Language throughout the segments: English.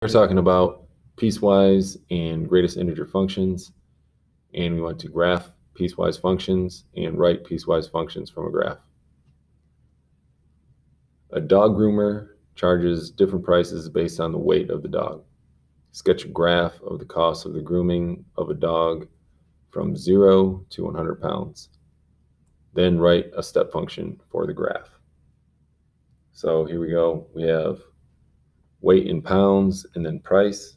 We're talking about piecewise and greatest integer functions, and we want to graph piecewise functions and write piecewise functions from a graph. A dog groomer charges different prices based on the weight of the dog. Sketch a graph of the cost of the grooming of a dog from 0 to 100 pounds. Then write a step function for the graph. So here we go. We have weight in pounds and then price.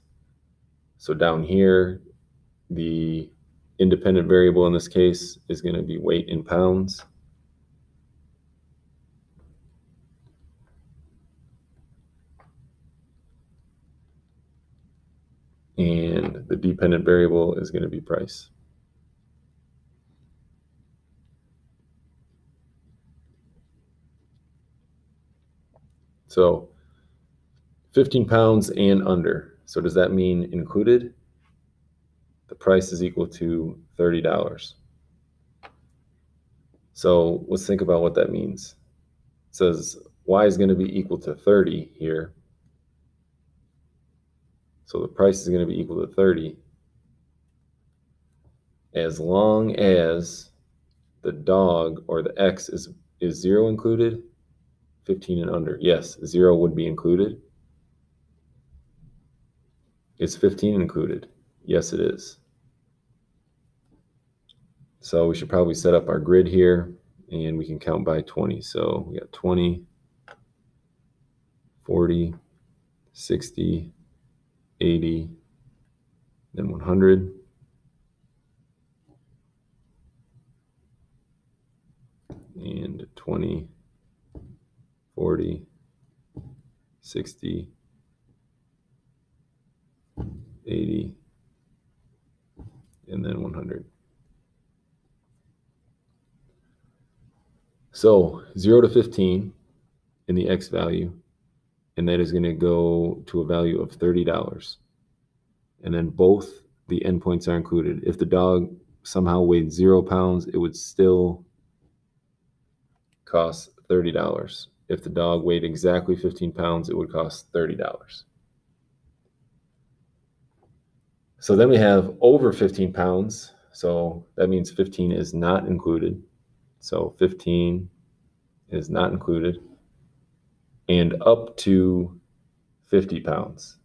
So down here, the independent variable in this case is going to be weight in pounds. And the dependent variable is going to be price. So 15 pounds and under. So does that mean included? The price is equal to $30. So let's think about what that means. It says y is going to be equal to 30 here. So the price is going to be equal to 30 as long as the dog or the x is 0 included, 15 and under. Yes, 0 would be included. Is 15 included? Yes, it is. So we should probably set up our grid here, and we can count by 20. So we got 20, 40, 60, 80, then 100. And 20, 40, 60, 80, and then 100. So 0 to 15 in the x value, and that is going to go to a value of $30. And then both the endpoints are included. If the dog somehow weighed 0 pounds, it would still cost $30. If the dog weighed exactly 15 pounds, it would cost $30. So then we have over 15 pounds. So that means 15 is not included. So 15 is not included. And up to 50 pounds.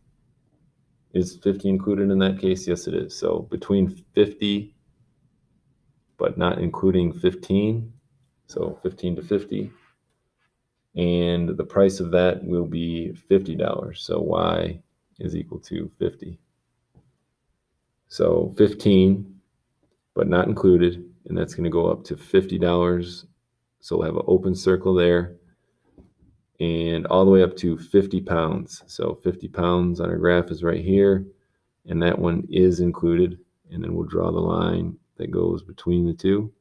Is 50 included in that case? Yes, it is. So between 50, but not including 15. So 15 to 50. And the price of that will be $50. So y is equal to 50. So 15, but not included, and that's going to go up to $50. So we'll have an open circle there, and all the way up to 50 pounds. So 50 pounds on our graph is right here, and that one is included. And then we'll draw the line that goes between the two.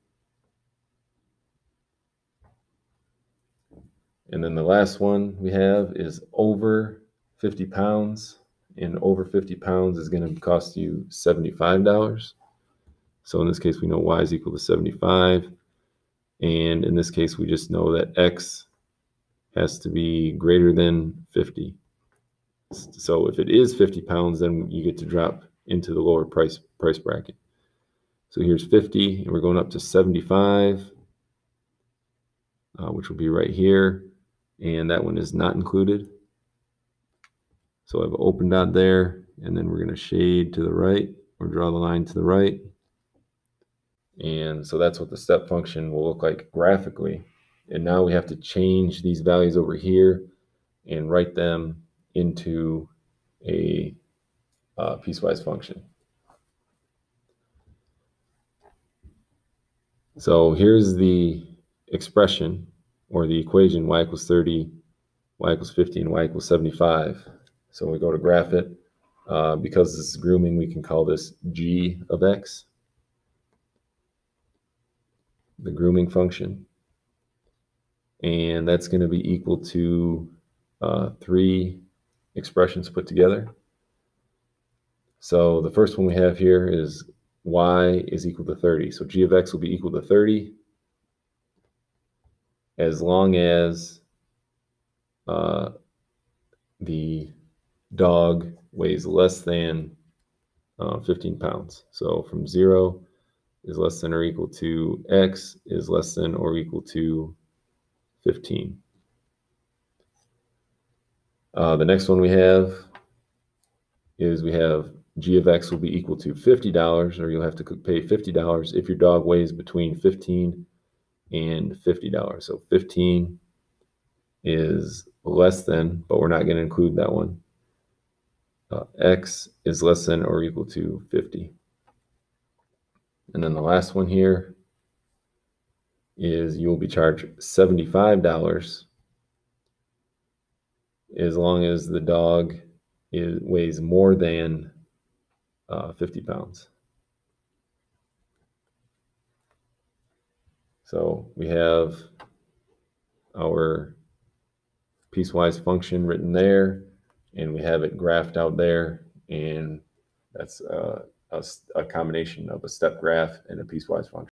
And then the last one we have is over 50 pounds. And over 50 pounds is going to cost you $75. So in this case, we know y is equal to 75. And in this case, we just know that x has to be greater than 50. So if it is 50 pounds, then you get to drop into the lower price bracket. So here's 50, and we're going up to 75, which will be right here. And that one is not included. So I have an open dot there, and then we're going to shade to the right, or draw the line to the right. And so that's what the step function will look like graphically. And now we have to change these values over here and write them into a piecewise function. So here's the expression, or the equation, y equals 30, y equals 50, and y equals 75. So we go to graph it. Because this is grooming, we can call this g of x, the grooming function. And that's going to be equal to 3 expressions put together. So the first one we have here is y is equal to 30. So g of x will be equal to 30 as long as the dog weighs less than 15 pounds. So from 0 is less than or equal to X is less than or equal to 15. The next one we have is we have G of X will be equal to $50, or you'll have to pay $50 if your dog weighs between 15 and $50. So 15 is less than, but we're not going to include that one. X is less than or equal to 50. And then the last one here is you will be charged $75 as long as the dog weighs more than 50 pounds. So we have our piecewise function written there, and we have it graphed out there, and that's a combination of a step graph and a piecewise function.